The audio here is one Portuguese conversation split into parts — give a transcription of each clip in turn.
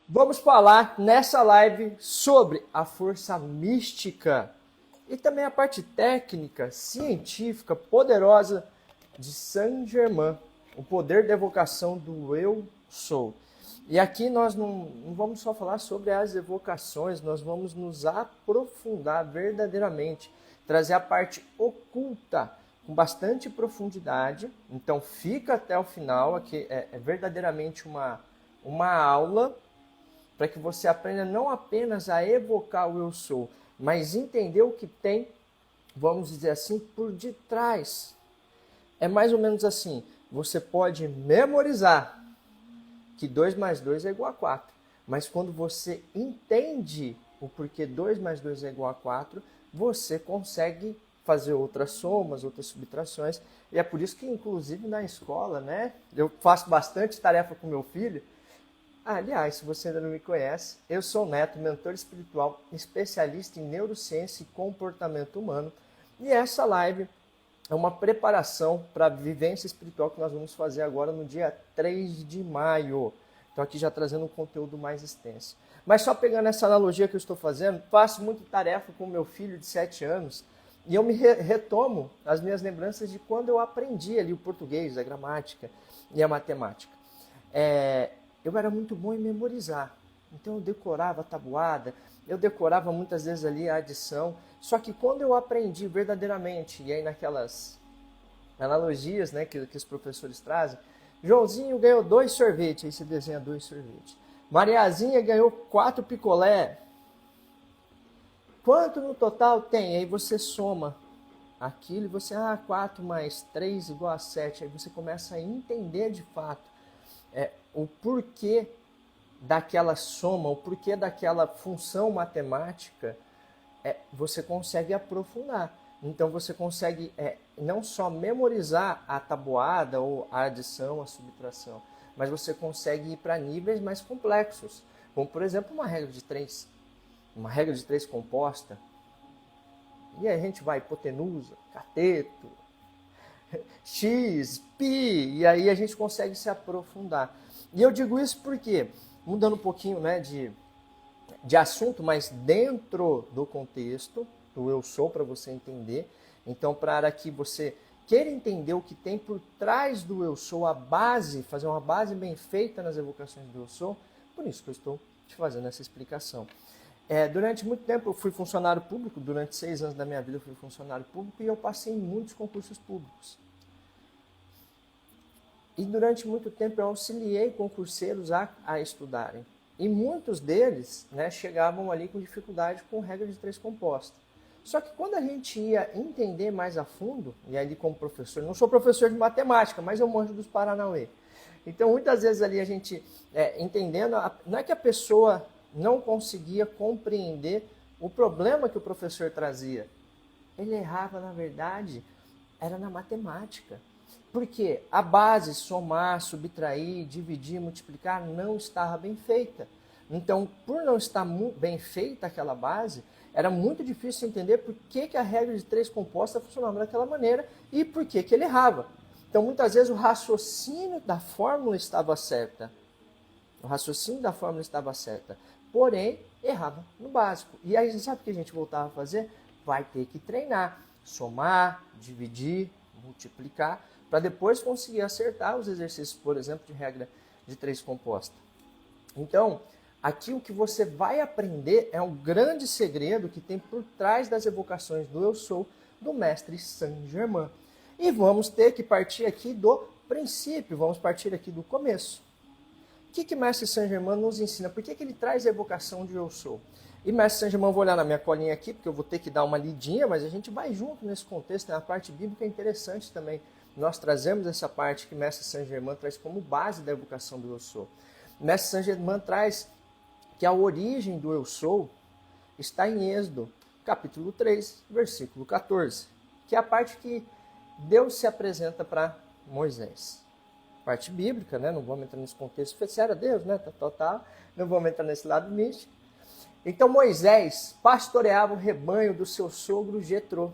Vamos falar nessa live sobre a força mística e também a parte técnica, científica, poderosa de Saint-Germain, o poder da evocação do Eu Sou. E aqui nós não vamos só falar sobre as evocações, nós vamos nos aprofundar verdadeiramente, trazer a parte oculta com bastante profundidade. Então fica até o final, aqui é verdadeiramente uma aula para que você aprenda não apenas a evocar o Eu Sou, mas entender o que tem, vamos dizer assim, por detrás. É mais ou menos assim, você pode memorizar que 2 mais 2 é igual a 4, mas quando você entende o porquê 2 mais 2 é igual a 4, você consegue fazer outras somas, outras subtrações, e é por isso que, inclusive, na escola, né, eu faço bastante tarefa com meu filho. Aliás, se você ainda não me conhece, eu sou o Neto, mentor espiritual, especialista em neurociência e comportamento humano. E essa live é uma preparação para a vivência espiritual que nós vamos fazer agora no dia 3 de maio. Então aqui já trazendo um conteúdo mais extenso. Mas só pegando essa analogia que eu estou fazendo, faço muita tarefa com meu filho de 7 anos e eu me retomo as minhas lembranças de quando eu aprendi ali o português, a gramática e a matemática. Eu era muito bom em memorizar, então eu decorava a tabuada, eu decorava muitas vezes ali a adição, só que quando eu aprendi verdadeiramente, e aí naquelas analogias, né, que os professores trazem, Joãozinho ganhou 2 sorvetes, aí você desenha 2 sorvetes. Mariazinha ganhou 4 picolé. Quanto no total tem? Aí você soma aquilo e você, 4 mais 3 igual a 7, aí você começa a entender de fato o porquê daquela soma, o porquê daquela função matemática, você consegue aprofundar. Então você consegue não só memorizar a tabuada ou a adição, a subtração, mas você consegue ir para níveis mais complexos, como por exemplo uma regra de 3 composta. E aí a gente vai hipotenusa, cateto, x, pi, e aí a gente consegue se aprofundar. E eu digo isso porque, mudando um pouquinho, né, de assunto, mas dentro do contexto do Eu Sou, para você entender. Então, para que você queira entender o que tem por trás do Eu Sou, a base, fazer uma base bem feita nas evocações do Eu Sou, por isso que eu estou te fazendo essa explicação. Durante muito tempo eu fui funcionário público, durante 6 anos da minha vida eu fui funcionário público e eu passei em muitos concursos públicos. E durante muito tempo eu auxiliei concurseiros a estudarem. E muitos deles, né, chegavam ali com dificuldade com regra de 3 composta. Só que quando a gente ia entender mais a fundo, e ali como professor, não sou professor de matemática, mas eu manjo dos Paranauê. Então muitas vezes ali a gente, entendendo, não é que a pessoa não conseguia compreender o problema que o professor trazia. Ele errava, na verdade, era na matemática. Porque a base, somar, subtrair, dividir, multiplicar, não estava bem feita. Então, por não estar bem feita aquela base, era muito difícil entender por que a regra de 3 composta funcionava daquela maneira e por que ele errava. Então, muitas vezes, o raciocínio da fórmula estava certa. Porém, errava no básico. E aí, sabe o que a gente voltava a fazer? Vai ter que treinar, somar, dividir, multiplicar, para depois conseguir acertar os exercícios, por exemplo, de regra de 3 composta. Então, aqui o que você vai aprender é um grande segredo que tem por trás das evocações do Eu Sou, do mestre Saint-Germain. E vamos ter que partir aqui do princípio, vamos partir aqui do começo. O que mestre Saint-Germain nos ensina? Por que ele traz a evocação de Eu Sou? E mestre Saint-Germain, vou olhar na minha colinha aqui, porque eu vou ter que dar uma lidinha, mas a gente vai junto nesse contexto, né? A parte bíblica é interessante também. Nós trazemos essa parte que mestre Saint-Germain traz como base da evocação do Eu Sou. Mestre Saint-Germain traz que a origem do Eu Sou está em Êxodo, capítulo 3, versículo 14, que é a parte que Deus se apresenta para Moisés. Parte bíblica, né? Não vamos entrar nesse contexto, sério a Deus, né? Total, não vamos entrar nesse lado místico. Então Moisés pastoreava o rebanho do seu sogro Jetro,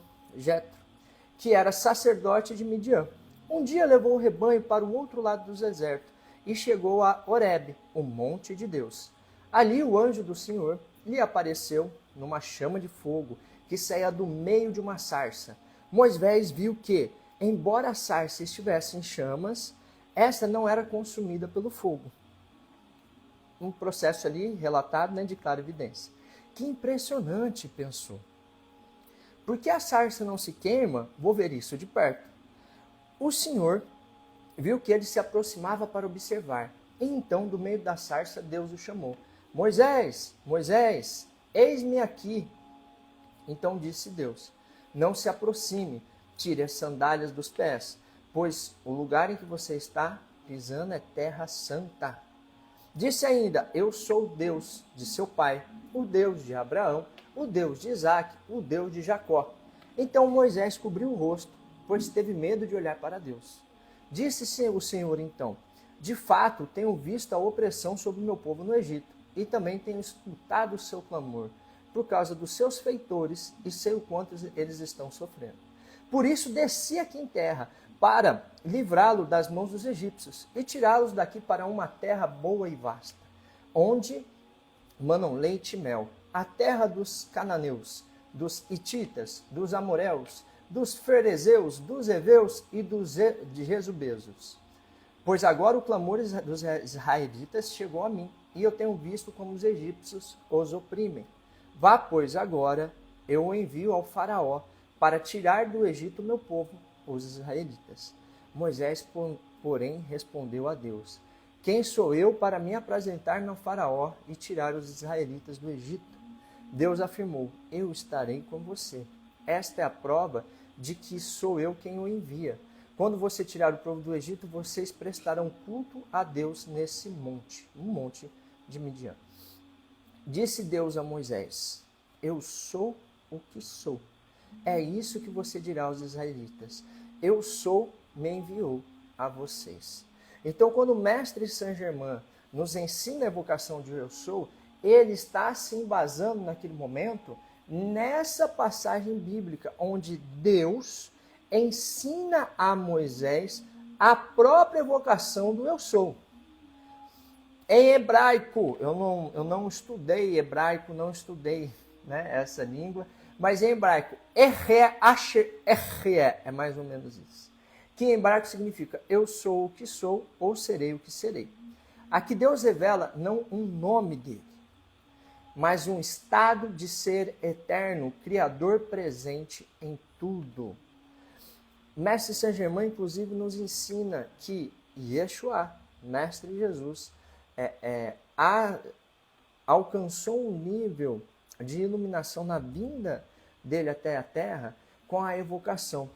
que era sacerdote de Midian. Um dia levou o rebanho para o outro lado do deserto e chegou a Horebe, o monte de Deus. Ali o anjo do Senhor lhe apareceu numa chama de fogo que saía do meio de uma sarça. Moisés viu que, embora a sarça estivesse em chamas, esta não era consumida pelo fogo. Um processo ali relatado, né, de clara evidência. Que impressionante, pensou. Por que a sarça não se queima? Vou ver isso de perto. O Senhor viu que ele se aproximava para observar. E então, do meio da sarça, Deus o chamou. Moisés, Moisés, eis-me aqui. Então disse Deus, não se aproxime, tire as sandálias dos pés, pois o lugar em que você está pisando é terra santa. Disse ainda, eu sou o Deus de seu pai, o Deus de Abraão, o Deus de Isaque, o Deus de Jacó. Então Moisés cobriu o rosto, pois teve medo de olhar para Deus. Disse o Senhor então, de fato tenho visto a opressão sobre o meu povo no Egito, e também tenho escutado o seu clamor, por causa dos seus feitores, e sei o quanto eles estão sofrendo. Por isso desci aqui em terra, para livrá-lo das mãos dos egípcios, e tirá-los daqui para uma terra boa e vasta, onde manam leite e mel, a terra dos cananeus, dos hititas, dos amoreus, dos ferezeus, dos heveus e de jezubeus. Pois agora o clamor dos israelitas chegou a mim, e eu tenho visto como os egípcios os oprimem. Vá, pois, agora eu o envio ao faraó, para tirar do Egito o meu povo, os israelitas. Moisés, porém, respondeu a Deus, quem sou eu para me apresentar no faraó e tirar os israelitas do Egito? Deus afirmou, eu estarei com você. Esta é a prova de que sou eu quem o envia. Quando você tirar o povo do Egito, vocês prestarão culto a Deus nesse monte, um monte de Midian. Disse Deus a Moisés, eu sou o que sou. É isso que você dirá aos israelitas. Eu sou, me enviou a vocês. Então, quando o mestre Saint-Germain nos ensina a evocação de eu sou, ele está se embasando naquele momento nessa passagem bíblica, onde Deus ensina a Moisés a própria evocação do eu sou. Em hebraico, eu não estudei hebraico, não estudei, né, essa língua, mas em hebraico, é mais ou menos isso. Que em hebraico significa eu sou o que sou ou serei o que serei. Aqui Deus revela não um nome dele, mas um estado de ser eterno, criador presente em tudo. Mestre Saint-Germain, inclusive, nos ensina que Yeshua, Mestre Jesus, alcançou um nível de iluminação na vinda dele até a Terra com a evocação,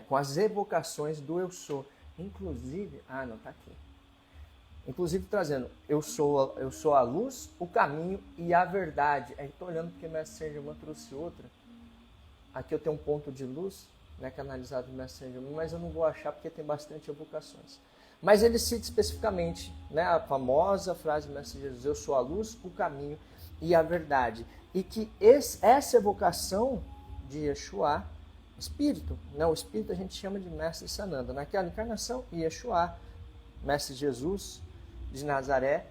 com as evocações do eu sou. Inclusive, não está aqui. Inclusive trazendo, eu sou a luz, o caminho e a verdade. Estou olhando porque o Mestre Saint-Germain trouxe outra. Aqui eu tenho um ponto de luz, né, canalizado do Mestre Saint-Germain, mas eu não vou achar porque tem bastante evocações. Mas ele cita especificamente, né, a famosa frase do Mestre Jesus, eu sou a luz, o caminho e a verdade. E que essa evocação de Yeshua, Espírito, né, o Espírito a gente chama de Mestre Sananda. Naquela encarnação, Yeshua, Mestre Jesus de Nazaré,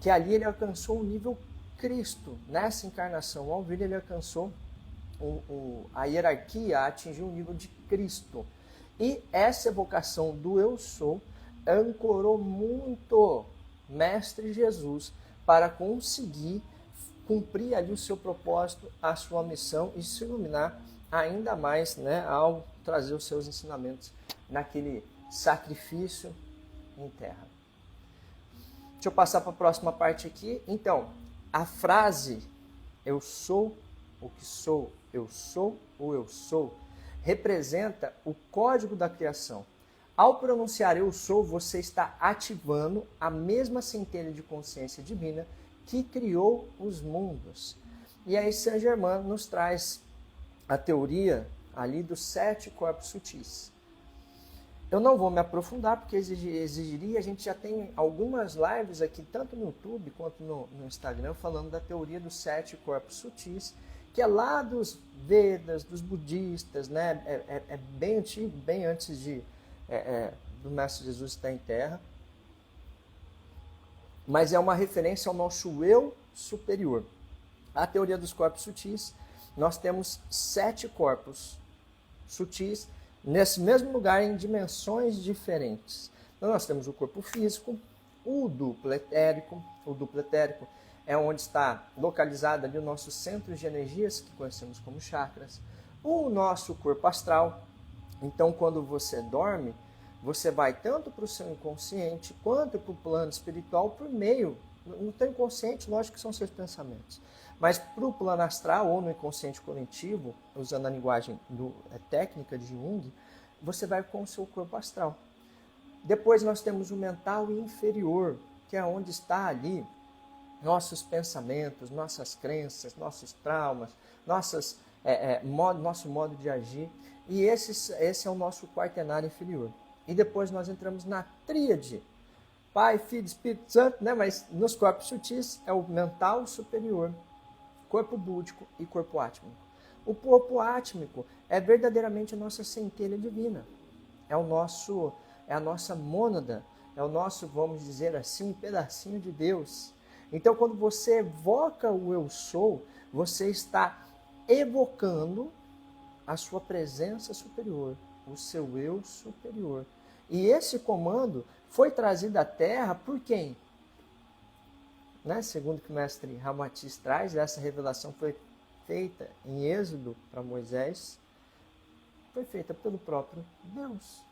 que ali ele alcançou o nível Cristo. Nessa encarnação, ao vir, ele alcançou a hierarquia, atingiu o nível de Cristo. E essa evocação do eu sou ancorou muito Mestre Jesus para conseguir cumprir ali o seu propósito, a sua missão e se iluminar ainda mais, né, ao trazer os seus ensinamentos naquele sacrifício em terra. Deixa eu passar para a próxima parte aqui. Então, a frase eu sou o que sou, eu sou o eu sou, representa o código da criação. Ao pronunciar eu sou, você está ativando a mesma centelha de consciência divina que criou os mundos. E aí Saint-Germain nos traz a teoria ali dos 7 corpos sutis. Eu não vou me aprofundar porque exigiria, a gente já tem algumas lives aqui, tanto no YouTube quanto no Instagram, falando da teoria dos 7 corpos sutis, que é lá dos Vedas, dos budistas, né? É bem antigo, bem antes do Mestre Jesus estar em terra. mas é uma referência ao nosso eu superior. A teoria dos corpos sutis, nós temos 7 corpos sutis nesse mesmo lugar em dimensões diferentes. Então nós temos o corpo físico, o duplo etérico. O duplo etérico é onde está localizado ali o nosso centro de energias, que conhecemos como chakras. O nosso corpo astral. Então, quando você dorme, você vai tanto para o seu inconsciente quanto para o plano espiritual por meio. No teu inconsciente, lógico que são seus pensamentos. Mas para o plano astral ou no inconsciente coletivo, usando a linguagem técnica de Jung, você vai com o seu corpo astral. Depois nós temos o mental inferior, que é onde está ali nossos pensamentos, nossas crenças, nossos traumas, nosso modo de agir. E esse é o nosso quaternário inferior. E depois nós entramos na tríade, Pai, Filho, Espírito Santo, né? Mas nos corpos sutis é o mental superior, corpo búdico e corpo átmico. O corpo átmico é verdadeiramente a nossa centelha divina. É a nossa mônada, é o nosso, vamos dizer assim, um pedacinho de Deus. Então, quando você evoca o Eu Sou, você está evocando a sua presença superior, o seu Eu superior. E esse comando foi trazido à Terra por quem? Né? Segundo o que o mestre Ramatiz traz, essa revelação foi feita em Êxodo para Moisés, foi feita pelo próprio Deus.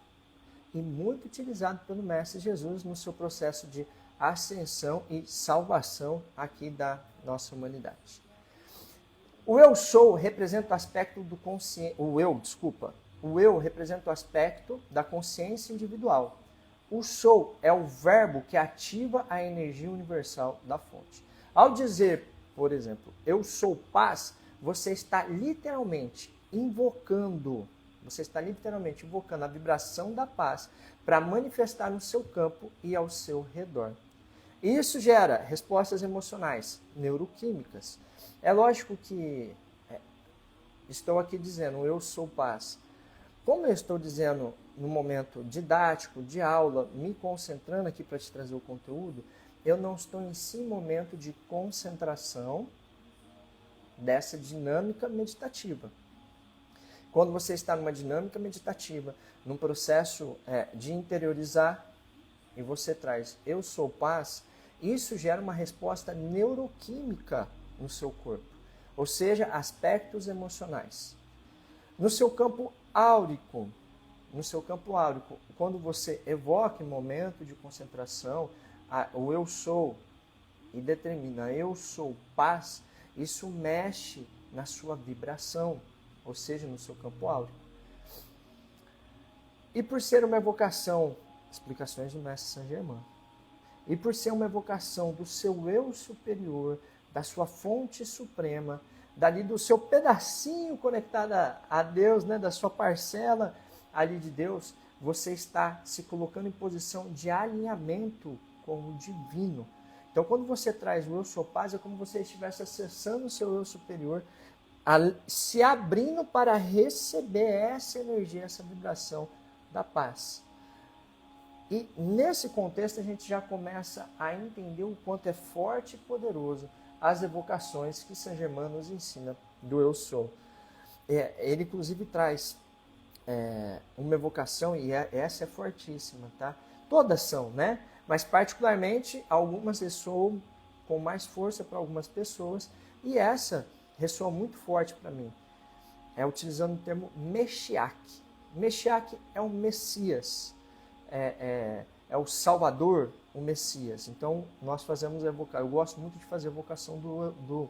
E muito utilizado pelo mestre Jesus no seu processo de ascensão e salvação aqui da nossa humanidade. O Eu Sou representa o aspecto do consciente. O Eu representa o aspecto da consciência individual. O Sou é o verbo que ativa a energia universal da fonte. Ao dizer, por exemplo, eu sou paz, você está literalmente invocando a vibração da paz para manifestar no seu campo e ao seu redor. Isso gera respostas emocionais, neuroquímicas. É lógico que estou aqui dizendo, eu sou paz. Como eu estou dizendo no momento didático, de aula, me concentrando aqui para te trazer o conteúdo, eu não estou em si momento de concentração dessa dinâmica meditativa. Quando você está numa dinâmica meditativa, num processo de interiorizar, e você traz eu sou paz, isso gera uma resposta neuroquímica no seu corpo, ou seja, aspectos emocionais. No seu campo áurico, quando você evoca em momento de concentração o eu sou e determina eu sou paz, isso mexe na sua vibração, ou seja, no seu campo áurico. E por ser uma evocação, explicações do mestre Saint Germain, e por ser uma evocação do seu eu superior, da sua fonte suprema, dali do seu pedacinho conectado a Deus, né, da sua parcela ali de Deus, você está se colocando em posição de alinhamento com o divino. Então, quando você traz o eu sou paz, é como se você estivesse acessando o seu eu superior, se abrindo para receber essa energia, essa vibração da paz. E nesse contexto a gente já começa a entender o quanto é forte e poderoso as evocações que Saint Germain nos ensina do Eu Sou. Ele inclusive traz uma evocação, e essa é fortíssima, tá? Todas são, né? Mas particularmente algumas ressoam com mais força para algumas pessoas, e essa ressoa muito forte para mim. Utilizando o termo Meshiach. Meshiach é o Messias, é o Salvador, o Messias. Então, nós fazemos a evocação. Eu gosto muito de fazer a evocação do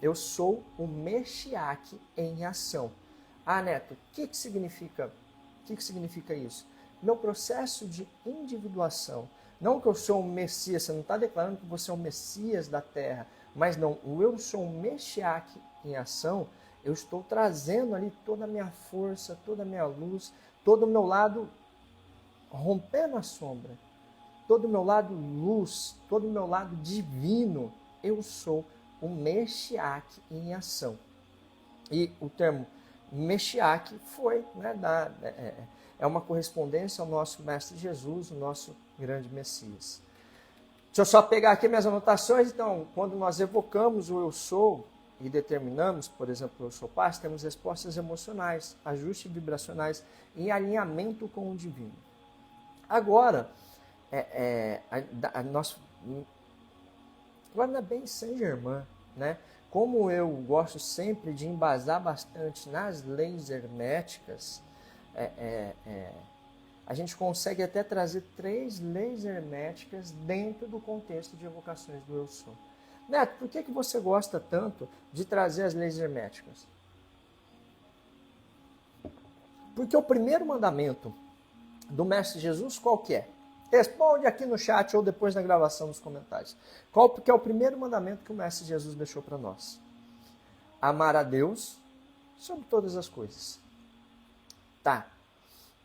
eu sou o Meshiach em ação. Ah, Neto, o que significa isso? Meu processo de individuação. Não que eu sou um Messias, você não está declarando que você é o Messias da Terra, mas não, o eu sou um Meshiach em ação, eu estou trazendo ali toda a minha força, toda a minha luz, todo o meu lado rompendo a sombra, todo o meu lado luz, todo o meu lado divino. Eu sou o Meshiach em ação. E o termo Meshiach foi, né, é uma correspondência ao nosso Mestre Jesus, o nosso grande Messias. Deixa eu só pegar aqui minhas anotações. Então, quando nós evocamos o eu sou e determinamos, por exemplo, o eu sou paz, temos respostas emocionais, ajustes vibracionais em alinhamento com o divino. Agora, agora não é bem Saint-Germain, né? Como eu gosto sempre de embasar bastante nas leis herméticas, a gente consegue até trazer 3 leis herméticas dentro do contexto de evocações do eu sou. Neto, por que você gosta tanto de trazer as leis herméticas? Porque o primeiro mandamento do Mestre Jesus qual que é? Responde aqui no chat ou depois na gravação nos comentários. Qual que é o primeiro mandamento que o Mestre Jesus deixou para nós? Amar a Deus sobre todas as coisas. Tá.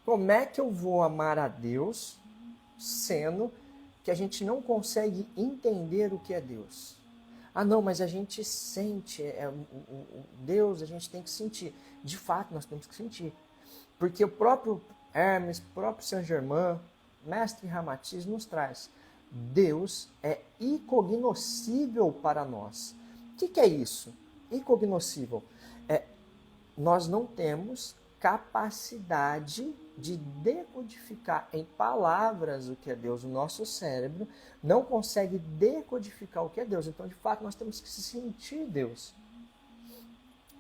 Como é que eu vou amar a Deus sendo que a gente não consegue entender o que é Deus? Ah, não, mas a gente sente. Deus a gente tem que sentir. De fato, nós temos que sentir. Porque o próprio Hermes, o próprio Saint-Germain, Mestre Ramatiz nos traz. Deus é incognoscível para nós. O que é isso? Incognoscível. Nós não temos capacidade de decodificar em palavras o que é Deus. O nosso cérebro não consegue decodificar o que é Deus. Então, de fato, nós temos que sentir Deus.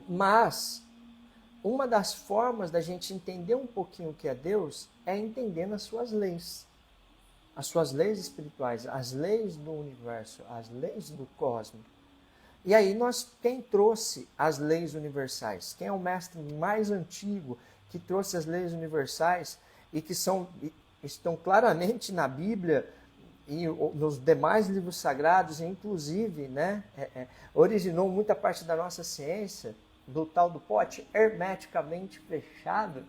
Mas uma das formas da gente entender um pouquinho o que é Deus é entendendo as suas leis. As suas leis espirituais, as leis do universo, as leis do cosmos. E aí quem trouxe as leis universais? Quem é o mestre mais antigo que trouxe as leis universais e que estão claramente na Bíblia e nos demais livros sagrados, e inclusive originou muita parte da nossa ciência, do tal do pote hermeticamente fechado,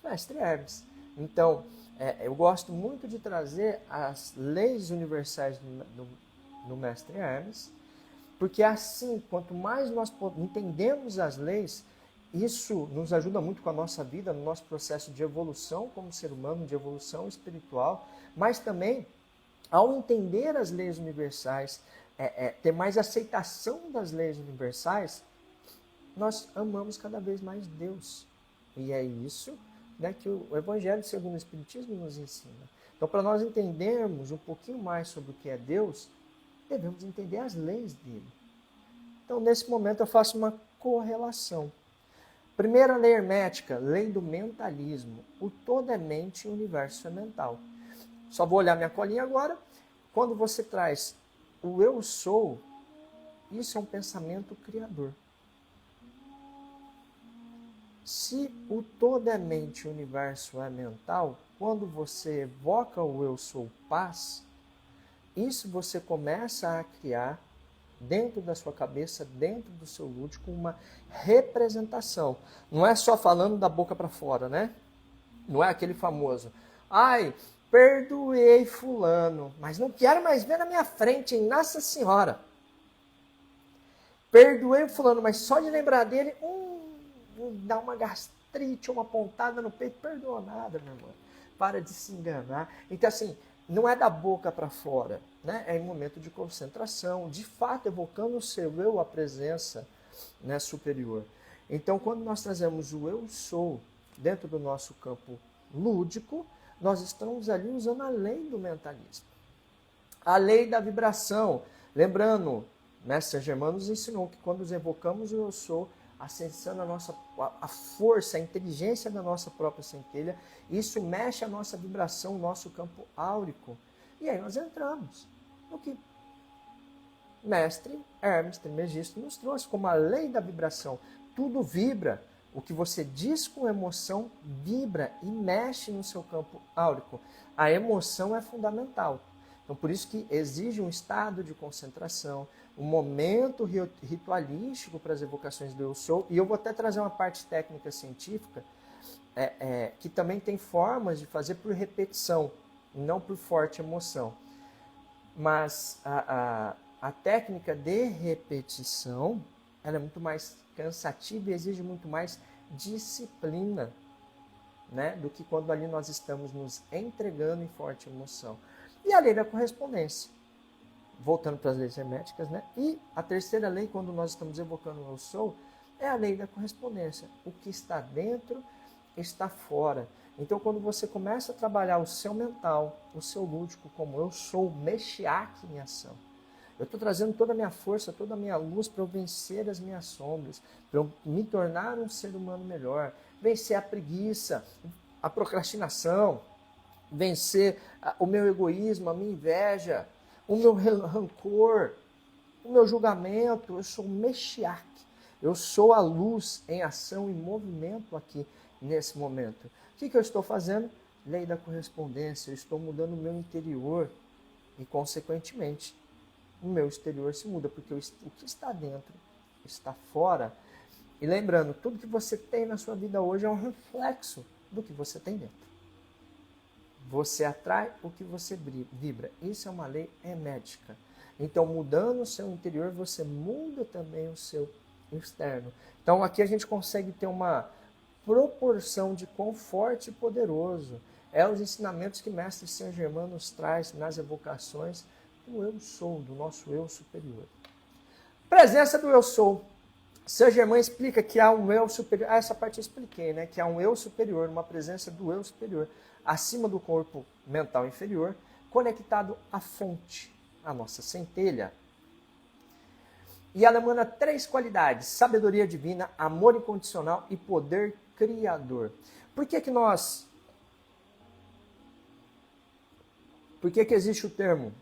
Mestre Hermes. Então, eu gosto muito de trazer as leis universais no Mestre Hermes, porque assim, quanto mais nós entendemos as leis, isso nos ajuda muito com a nossa vida, no nosso processo de evolução como ser humano, de evolução espiritual, mas também, ao entender as leis universais, ter mais aceitação das leis universais, nós amamos cada vez mais Deus. E é isso que o Evangelho segundo o Espiritismo nos ensina. Então, para nós entendermos um pouquinho mais sobre o que é Deus, devemos entender as leis dele. Então, nesse momento, eu faço uma correlação. Primeira lei hermética, lei do mentalismo. O todo é mente e o universo é mental. Só vou olhar minha colinha agora. Quando você traz o eu sou, isso é um pensamento criador. Se o todo é mente e o universo é mental, quando você evoca o eu sou paz, isso você começa a criar dentro da sua cabeça, dentro do seu lúdico, uma representação. Não é só falando da boca para fora, né? Não é aquele famoso, ai, perdoei fulano, mas não quero mais ver na minha frente, hein? Nossa Senhora. Perdoei fulano, mas só de lembrar dele, dá uma gastrite, uma pontada no peito, perdoa nada, meu irmão. Para de se enganar. Então, assim, não é da boca para fora, né? É em momento de concentração, de fato evocando o seu eu, a presença superior. Então, quando nós trazemos o eu sou dentro do nosso campo lúdico, nós estamos ali usando a lei do mentalismo. A lei da vibração. Lembrando, Mestre Saint-Germain nos ensinou que quando nós evocamos o eu sou, acessando a força, a inteligência da nossa própria centelha, isso mexe a nossa vibração, o nosso campo áurico. E aí nós entramos no que Mestre Hermes Trismegisto nos trouxe como a lei da vibração. Tudo vibra. O que você diz com emoção vibra e mexe no seu campo áurico. A emoção é fundamental. Então, por isso que exige um estado de concentração, um momento ritualístico para as evocações do Eu Sou. E eu vou até trazer uma parte técnica científica, que também tem formas de fazer por repetição, não por forte emoção. Mas a técnica de repetição, ela é muito mais cansativa e exige muito mais disciplina, né, do que quando ali nós estamos nos entregando em forte emoção. E a lei da correspondência. voltando para as leis herméticas, né? E a terceira lei, quando nós estamos evocando o eu sou, é a lei da correspondência. O que está dentro está fora. Então, quando você começa a trabalhar o seu mental, o seu lúdico, como eu sou, Meshiach em ação, eu estou trazendo toda a minha força, toda a minha luz para eu vencer as minhas sombras, para eu me tornar um ser humano melhor, vencer a preguiça, a procrastinação, vencer o meu egoísmo, a minha inveja, o meu rancor, o meu julgamento. Eu sou Meshiach. Eu sou a luz em ação e movimento aqui nesse momento. O que eu estou fazendo? Lei da correspondência. Eu estou mudando o meu interior e, consequentemente, o meu exterior se muda, porque o que está dentro está fora. E lembrando, tudo que você tem na sua vida hoje é um reflexo do que você tem dentro. Você atrai o que você vibra. Isso é uma lei hermética. Então, mudando o seu interior, você muda também o seu externo. Então, aqui a gente consegue ter uma proporção de quão forte e poderoso é os ensinamentos que Mestre Saint Germain nos traz nas evocações do eu sou, do nosso eu superior. Presença do eu sou. Saint Germain explica que há um eu superior. Essa parte eu expliquei, né? Que há um eu superior, uma presença do eu superior, acima do corpo mental inferior, conectado à fonte, à nossa centelha. E ela emana 3 qualidades: sabedoria divina, amor incondicional e poder criador. Por que existe o termo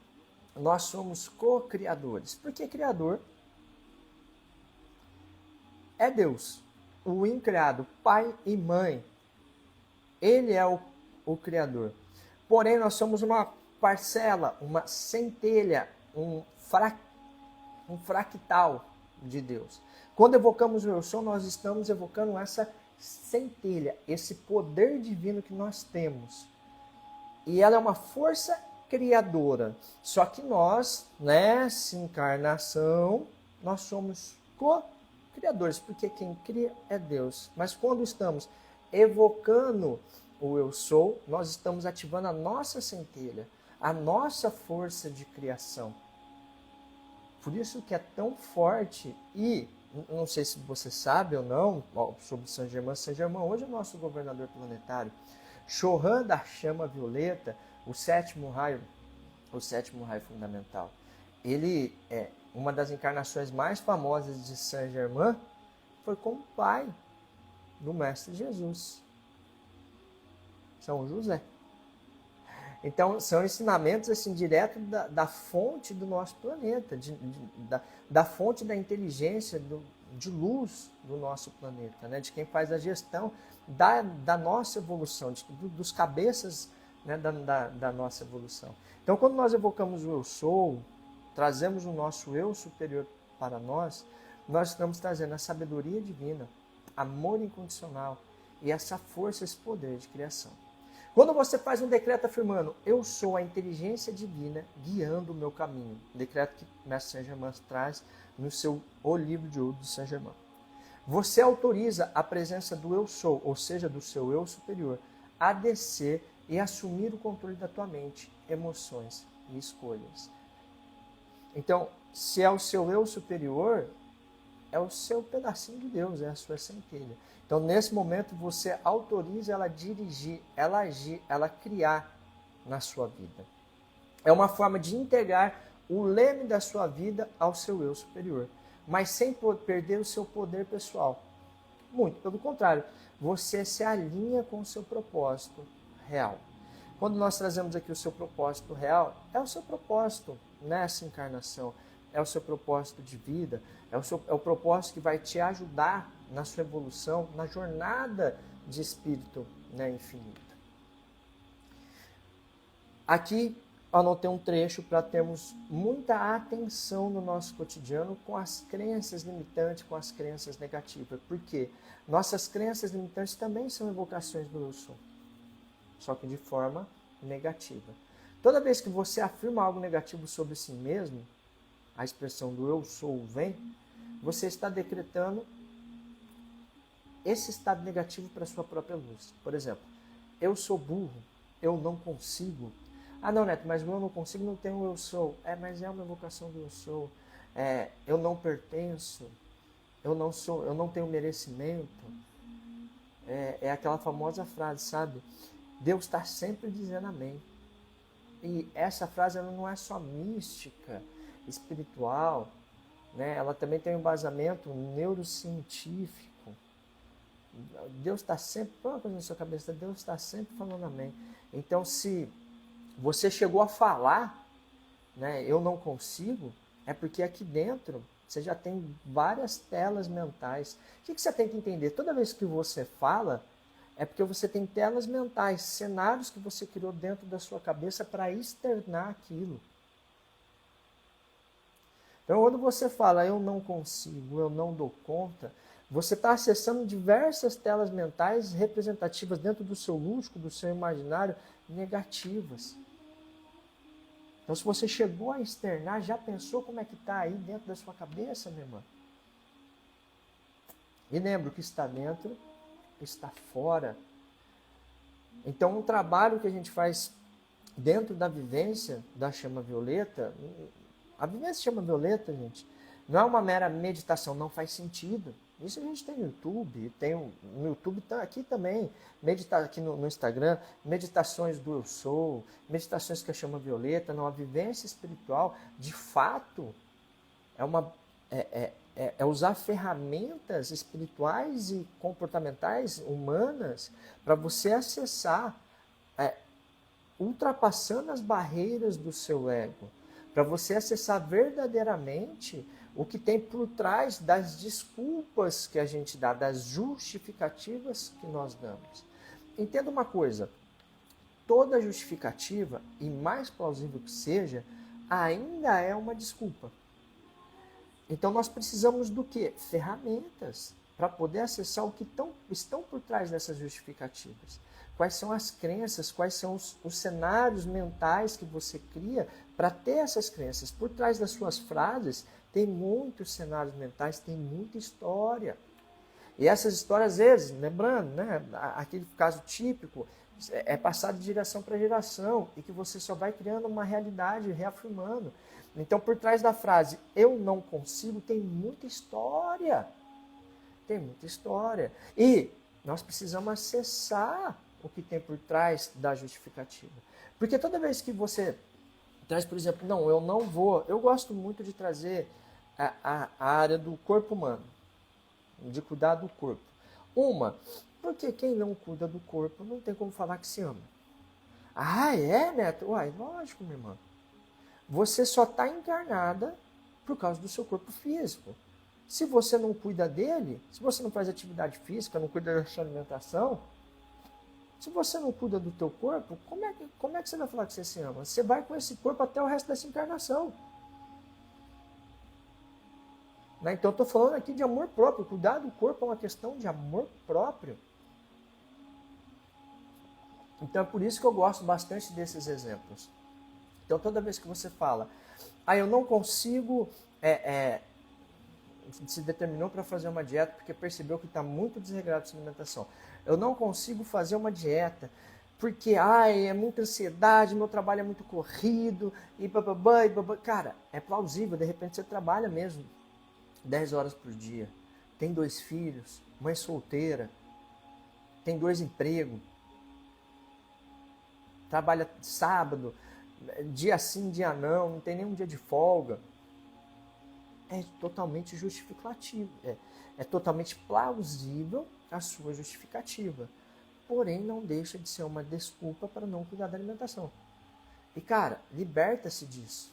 nós somos co-criadores? Porque criador é Deus, o incriado, pai e mãe. Ele é o criador. Porém, nós somos uma parcela, uma centelha, um fractal de Deus. Quando evocamos o eu sou, nós estamos evocando essa centelha, esse poder divino que nós temos. E ela é uma força criadora. Só que nós, nessa encarnação, nós somos co-criadores, porque quem cria é Deus. Mas quando estamos evocando o eu sou, nós estamos ativando a nossa centelha, a nossa força de criação. Por isso que é tão forte. E não sei se você sabe ou não sobre Saint Germain. Saint Germain hoje é o nosso governador planetário. Chohan da chama violeta, o sétimo raio fundamental. Ele é uma das encarnações mais famosas de Saint Germain, foi como pai do Mestre Jesus, São José. Então, são ensinamentos assim, direto da fonte do nosso planeta, da fonte da inteligência, de luz do nosso planeta, né? De quem faz a gestão da nossa evolução, dos cabeças, né? da nossa evolução. Então, quando nós evocamos o eu sou, trazemos o nosso eu superior para nós estamos trazendo a sabedoria divina, amor incondicional e essa força, esse poder de criação. Quando você faz um decreto afirmando, eu sou a inteligência divina guiando o meu caminho, decreto que o Mestre Saint Germain traz no seu O Livro de Ouro de Saint Germain, você autoriza a presença do eu sou, ou seja, do seu eu superior, a descer e assumir o controle da tua mente, emoções e escolhas. Então, se é o seu eu superior, é o seu pedacinho de Deus, é a sua centelha. Então, nesse momento, você autoriza ela a dirigir, ela agir, ela criar na sua vida. É uma forma de integrar o leme da sua vida ao seu eu superior, mas sem perder o seu poder pessoal. Muito pelo contrário, você se alinha com o seu propósito real. Quando nós trazemos aqui o seu propósito real, é o seu propósito nessa encarnação, é o seu propósito de vida, é o propósito que vai te ajudar na sua evolução, na jornada de espírito, né, infinita. Aqui anotei um trecho para termos muita atenção no nosso cotidiano com as crenças limitantes, com as crenças negativas. Porque nossas crenças limitantes também são evocações do eu sou, só que de forma negativa. Toda vez que você afirma algo negativo sobre si mesmo, a expressão do eu sou vem, você está decretando esse estado negativo para a sua própria luz. Por exemplo, eu sou burro, eu não consigo, Ah, não, Neto, mas eu não consigo, não tenho o eu sou. Mas é uma evocação do eu sou. Eu não pertenço, eu não sou, eu não tenho merecimento. É aquela famosa frase, sabe? Deus está sempre dizendo amém. E essa frase ela não é só mística, espiritual, né? Ela também tem um embasamento neurocientífico. Deus está sempre, põe uma coisa na sua cabeça, Deus está sempre falando amém. Então, se você chegou a falar, né, eu não consigo, é porque aqui dentro você já tem várias telas mentais. O que você tem que entender? Toda vez que você fala, é porque você tem telas mentais, cenários que você criou dentro da sua cabeça para externar aquilo. Então, quando você fala eu não consigo, eu não dou conta, você está acessando diversas telas mentais representativas dentro do seu lúdico, do seu imaginário, negativas. Então, se você chegou a externar, já pensou como é que está aí dentro da sua cabeça, minha irmã? E lembra, o que está dentro está fora. Então, um trabalho que a gente faz dentro da vivência da chama violeta, a vivência chama violeta, gente, não é uma mera meditação, não faz sentido. Isso a gente tem no YouTube, no YouTube aqui também, aqui no Instagram, meditações do Eu Sou, meditações que a chama violeta, não, a vivência espiritual, de fato, é usar ferramentas espirituais e comportamentais humanas para você acessar, ultrapassando as barreiras do seu ego, para você acessar verdadeiramente o que tem por trás das desculpas que a gente dá, das justificativas que nós damos. Entenda uma coisa, toda justificativa, e mais plausível que seja, ainda é uma desculpa. Então nós precisamos do quê? Ferramentas para poder acessar o que estão por trás dessas justificativas. Quais são as crenças, quais são os cenários mentais que você cria para ter essas crenças. Por trás das suas frases tem muitos cenários mentais, tem muita história. E essas histórias, às vezes, lembrando, né, aquele caso típico, é passado de geração para geração e que você só vai criando uma realidade, reafirmando. Então, por trás da frase eu não consigo, tem muita história. Tem muita história. E nós precisamos acessar o que tem por trás da justificativa. Porque toda vez que você traz, por exemplo, não, eu não vou, eu gosto muito de trazer a área do corpo humano, de cuidar do corpo. Porque quem não cuida do corpo não tem como falar que se ama. Ah, é, Neto? Uai, lógico, minha irmã. Você só está encarnada por causa do seu corpo físico. Se você não cuida dele, se você não faz atividade física, não cuida da sua alimentação, se você não cuida do teu corpo, como é que você vai falar que você se ama? Você vai com esse corpo até o resto dessa encarnação. Né? Então eu estou falando aqui de amor próprio. Cuidar do corpo é uma questão de amor próprio. Então é por isso que eu gosto bastante desses exemplos. Então toda vez que você fala, eu não consigo, se determinou para fazer uma dieta porque percebeu que está muito desregrado sua alimentação. Eu não consigo fazer uma dieta porque é muita ansiedade, meu trabalho é muito corrido, e bababá, e babá. Cara, é plausível, de repente você trabalha mesmo 10 horas por dia, tem 2 filhos, mãe solteira, tem 2 empregos, trabalha sábado, dia sim, dia não tem nenhum dia de folga. É totalmente justificativo, é totalmente plausível a sua justificativa. Porém, não deixa de ser uma desculpa para não cuidar da alimentação. E, cara, liberta-se disso.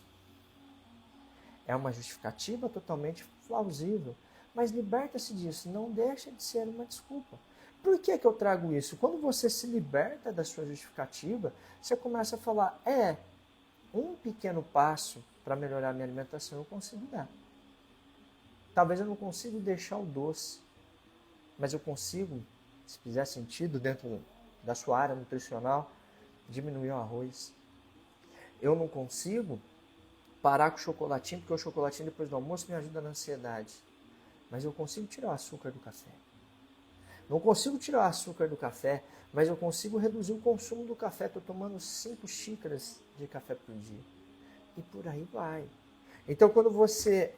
É uma justificativa totalmente plausível, mas liberta-se disso, não deixa de ser uma desculpa. Por que eu trago isso? Quando você se liberta da sua justificativa, você começa a falar, um pequeno passo para melhorar a minha alimentação eu consigo dar. Talvez eu não consiga deixar o doce, mas eu consigo, se fizer sentido dentro da sua área nutricional, diminuir o arroz. Eu não consigo parar com o chocolatinho, porque o chocolatinho depois do almoço me ajuda na ansiedade. Mas eu consigo tirar o açúcar do café. Não consigo tirar o açúcar do café, mas eu consigo reduzir o consumo do café. Estou tomando 5 xícaras de café por dia. E por aí vai. Então, quando você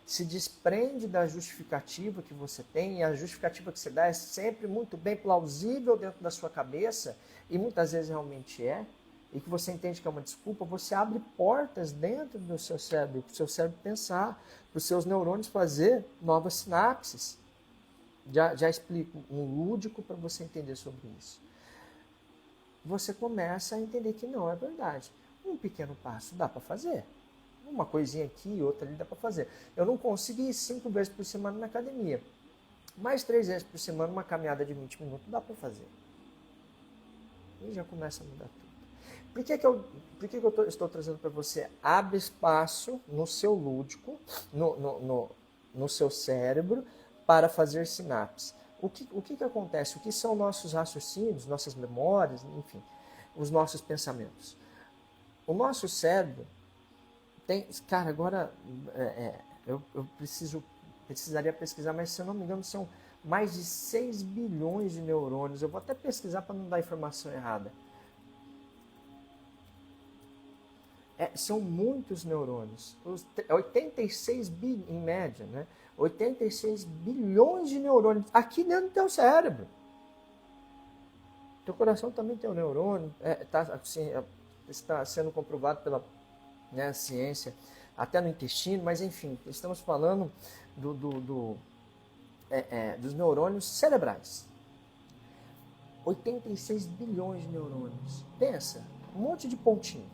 se desprende da justificativa que você tem, e a justificativa que você dá é sempre muito bem plausível dentro da sua cabeça, e muitas vezes realmente é, e que você entende que é uma desculpa, você abre portas dentro do seu cérebro, para o seu cérebro pensar, para os seus neurônios fazer novas sinapses. Já explico um lúdico para você entender sobre isso. Você começa a entender que não é verdade. Um pequeno passo dá para fazer. Uma coisinha aqui e outra ali dá para fazer. Eu não consigo ir 5 vezes por semana na academia. Mas 3 vezes por semana, uma caminhada de 20 minutos dá para fazer. E já começa a mudar tudo. Por que eu estou trazendo para você? Abre espaço no seu lúdico, no seu cérebro, para fazer sinapses. O que acontece? O que são nossos raciocínios, nossas memórias, enfim, os nossos pensamentos? O nosso cérebro tem... Cara, agora eu precisaria pesquisar, mas se eu não me engano são mais de 6 bilhões de neurônios. Eu vou até pesquisar para não dar informação errada. São muitos neurônios. 86 bilhões, em média, né? 86 bilhões de neurônios aqui dentro do teu cérebro. Teu coração também tem um neurônio. Está sendo comprovado pela ciência, até no intestino, mas enfim, estamos falando dos neurônios cerebrais. 86 bilhões de neurônios. Pensa, um monte de pontinho.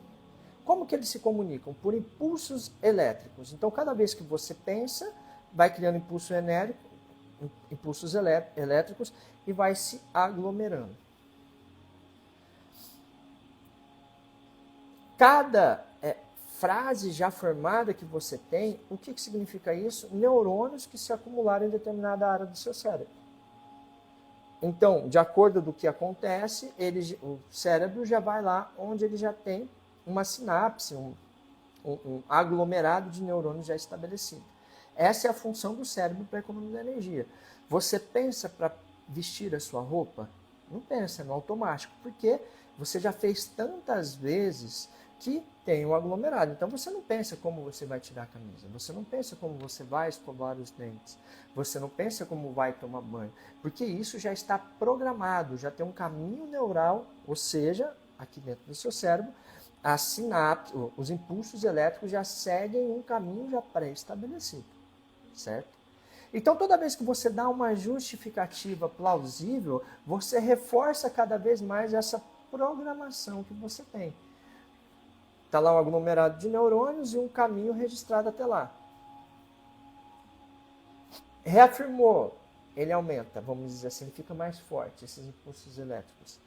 Como que eles se comunicam? Por impulsos elétricos. Então, cada vez que você pensa, vai criando impulsos elétricos e vai se aglomerando. Cada frase já formada que você tem, o que significa isso? Neurônios que se acumularam em determinada área do seu cérebro. Então, de acordo com o que acontece, o cérebro já vai lá onde ele já tem uma sinapse, um aglomerado de neurônios já estabelecido. Essa é a função do cérebro para economizar energia. Você pensa para vestir a sua roupa? Não pensa, é no automático, porque você já fez tantas vezes que tem um aglomerado. Então você não pensa como você vai tirar a camisa, você não pensa como você vai escovar os dentes, você não pensa como vai tomar banho, porque isso já está programado, já tem um caminho neural, ou seja, aqui dentro do seu cérebro, a sinapse, os impulsos elétricos já seguem um caminho já pré-estabelecido, certo? Então, toda vez que você dá uma justificativa plausível, você reforça cada vez mais essa programação que você tem. Está lá um aglomerado de neurônios e um caminho registrado até lá. Reafirmou, ele aumenta, vamos dizer assim, ele fica mais forte, esses impulsos elétricos.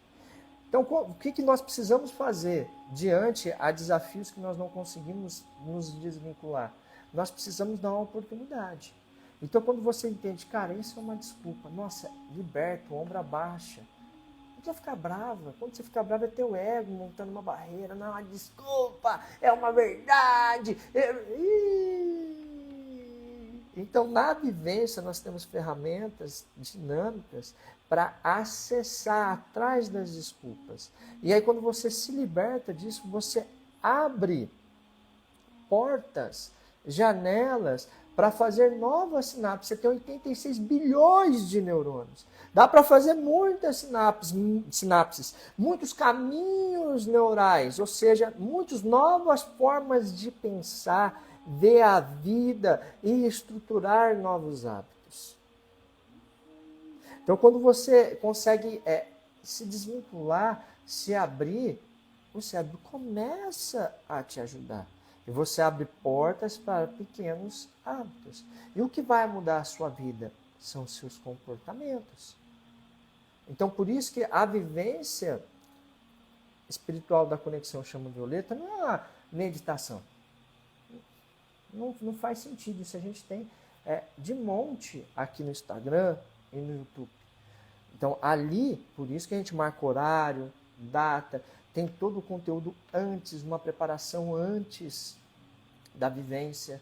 Então, o que nós precisamos fazer diante a desafios que nós não conseguimos nos desvincular? Nós precisamos dar uma oportunidade. Então, quando você entende, cara, isso é uma desculpa, nossa, liberta, o ombro abaixa. Não precisa ficar brava. Quando você fica brava é teu ego montando uma barreira. Não, desculpa, é uma verdade. Então, na vivência, nós temos ferramentas dinâmicas para acessar atrás das desculpas. E aí, quando você se liberta disso, você abre portas, janelas, para fazer novas sinapses. Você tem 86 bilhões de neurônios. Dá para fazer muitas sinapses, muitos caminhos neurais, ou seja, muitas novas formas de pensar, ver a vida e estruturar novos hábitos. Então, quando você consegue se desvincular, se abrir, o cérebro começa a te ajudar. E você abre portas para pequenos hábitos. E o que vai mudar a sua vida são os seus comportamentos. Então, por isso que a vivência espiritual da conexão chama violeta não é uma meditação. Não faz sentido. Isso a gente tem de monte aqui no Instagram e no YouTube. Então, ali, por isso que a gente marca horário, data, tem todo o conteúdo antes, uma preparação antes da vivência.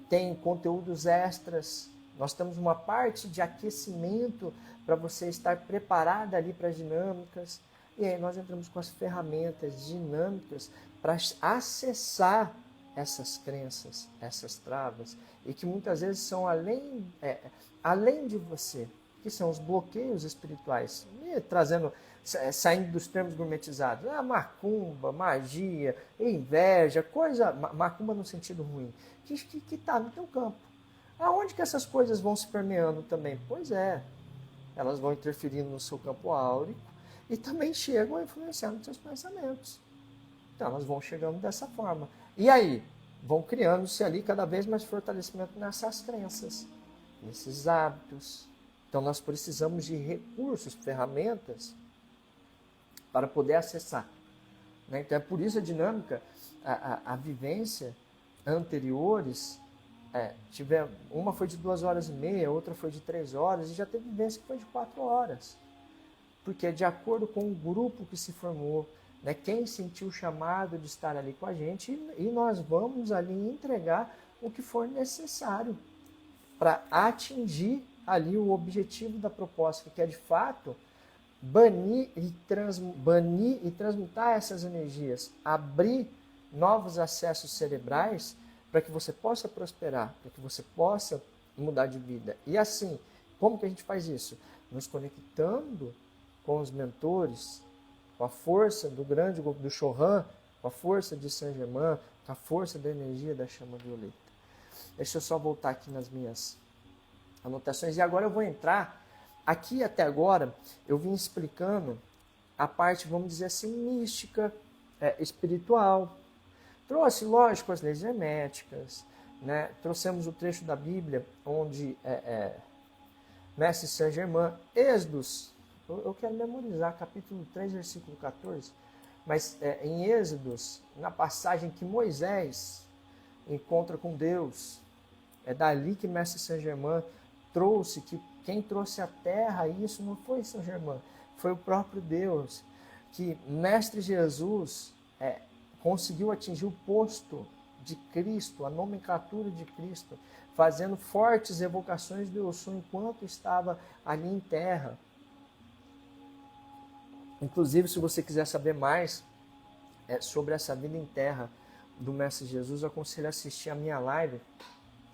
Tem conteúdos extras, Nós temos uma parte de aquecimento para você estar preparada ali para as dinâmicas. E aí nós entramos com as ferramentas dinâmicas para acessar essas crenças, essas travas, e que muitas vezes são além de você, que são os bloqueios espirituais, saindo dos termos gourmetizados, macumba, magia, inveja, macumba no sentido ruim, que está no teu campo. Aonde que essas coisas vão se permeando também? Pois é, elas vão interferindo no seu campo áurico e também chegam a influenciar nos seus pensamentos. Então elas vão chegando dessa forma. E aí, vão criando-se ali cada vez mais fortalecimento nessas crenças, nesses hábitos. Então nós precisamos de recursos, ferramentas para poder acessar. Então é por isso a dinâmica, a vivência anteriores, uma foi de 2h30, outra foi de 3 horas, e já teve vivência que foi de 4 horas. Porque é de acordo com o grupo que se formou, quem sentiu o chamado de estar ali com a gente, e nós vamos ali entregar o que for necessário para atingir ali o objetivo da proposta, que é de fato banir e transmutar essas energias, abrir novos acessos cerebrais para que você possa prosperar, para que você possa mudar de vida. E assim, como que a gente faz isso? Nos conectando com os mentores, com a força do Chorhan, com a força de Saint Germain, com a força da energia da chama violeta. Deixa eu só voltar aqui nas minhas anotações. E agora eu vou entrar, aqui até agora, eu vim explicando a parte, vamos dizer assim, mística, espiritual. Trouxe, lógico, as leis herméticas, trouxemos o trecho da Bíblia, onde Mestre Saint Germain, Êxodos, eu quero memorizar, capítulo 3, versículo 14, mas em Êxodos, na passagem que Moisés encontra com Deus, é dali que Mestre Saint Germain trouxe, que quem trouxe a terra, isso não foi Saint Germain, foi o próprio Deus, que Mestre Jesus conseguiu atingir o posto de Cristo, a nomenclatura de Cristo, fazendo fortes evocações do Eu Sou enquanto estava ali em terra. Inclusive, se você quiser saber mais sobre essa vida em terra do Mestre Jesus, eu aconselho a assistir a minha live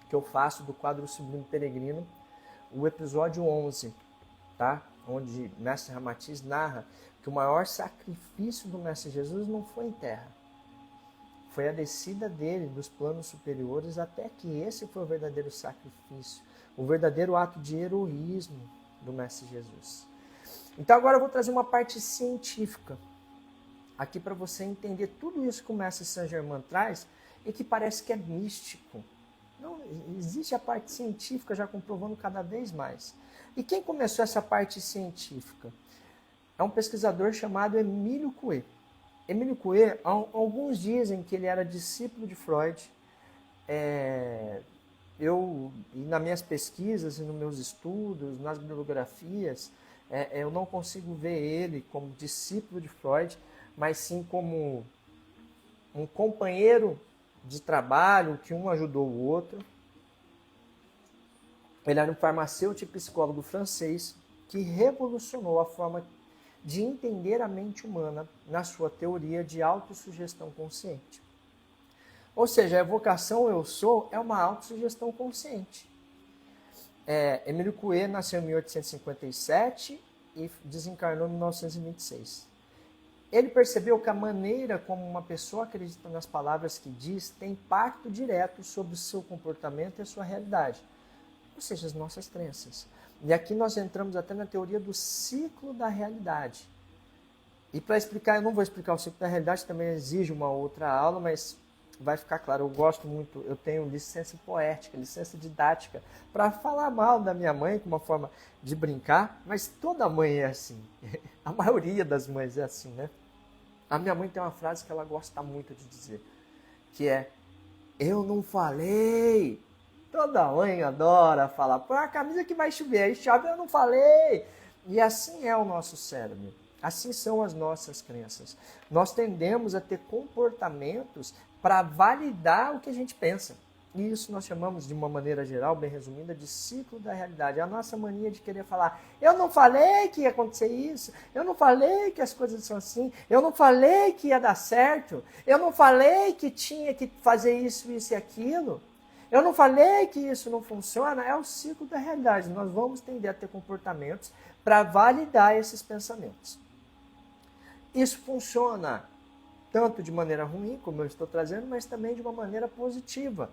que eu faço do quadro Sublime Peregrino, o episódio 11, tá? Onde Mestre Ramatiz narra que o maior sacrifício do Mestre Jesus não foi em terra. Foi a descida dele dos planos superiores até que esse foi o verdadeiro sacrifício, o verdadeiro ato de heroísmo do Mestre Jesus. Então agora eu vou trazer uma parte científica aqui para você entender tudo isso que o Mestre Saint Germain traz e que parece que é místico. Não, existe a parte científica já comprovando cada vez mais. E quem começou essa parte científica? É um pesquisador chamado Emílio Coué. Emílio Coué, alguns dizem que ele era discípulo de Freud. E nas minhas pesquisas e nos meus estudos, nas bibliografias, eu não consigo ver ele como discípulo de Freud, mas sim como um companheiro de trabalho, que um ajudou o outro. Ele era um farmacêutico e psicólogo francês que revolucionou a forma de entender a mente humana na sua teoria de autossugestão consciente. Ou seja, a evocação Eu Sou é uma autossugestão consciente. Emílio Coué nasceu em 1857 e desencarnou em 1926. Ele percebeu que a maneira como uma pessoa acredita nas palavras que diz tem impacto direto sobre o seu comportamento e a sua realidade, ou seja, as nossas crenças. E aqui nós entramos até na teoria do ciclo da realidade. E para explicar, eu não vou explicar o ciclo da realidade, também exige uma outra aula, mas vai ficar claro, eu gosto muito, eu tenho licença poética, licença didática, para falar mal da minha mãe, com uma forma de brincar, mas toda mãe é assim. A maioria das mães é assim, né? A minha mãe tem uma frase que ela gosta muito de dizer, que é, eu não falei. Toda mãe adora falar, põe a camisa que vai chover, aí chove, eu não falei. E assim é o nosso cérebro. Assim são as nossas crenças. Nós tendemos a ter comportamentos para validar o que a gente pensa. E isso nós chamamos, de uma maneira geral, bem resumida, de ciclo da realidade. É a nossa mania de querer falar, eu não falei que ia acontecer isso, eu não falei que as coisas são assim, eu não falei que ia dar certo, eu não falei que tinha que fazer isso, isso e aquilo, eu não falei que isso não funciona. É o ciclo da realidade. Nós vamos tender a ter comportamentos para validar esses pensamentos. Isso funciona tanto de maneira ruim, como eu estou trazendo, mas também de uma maneira positiva.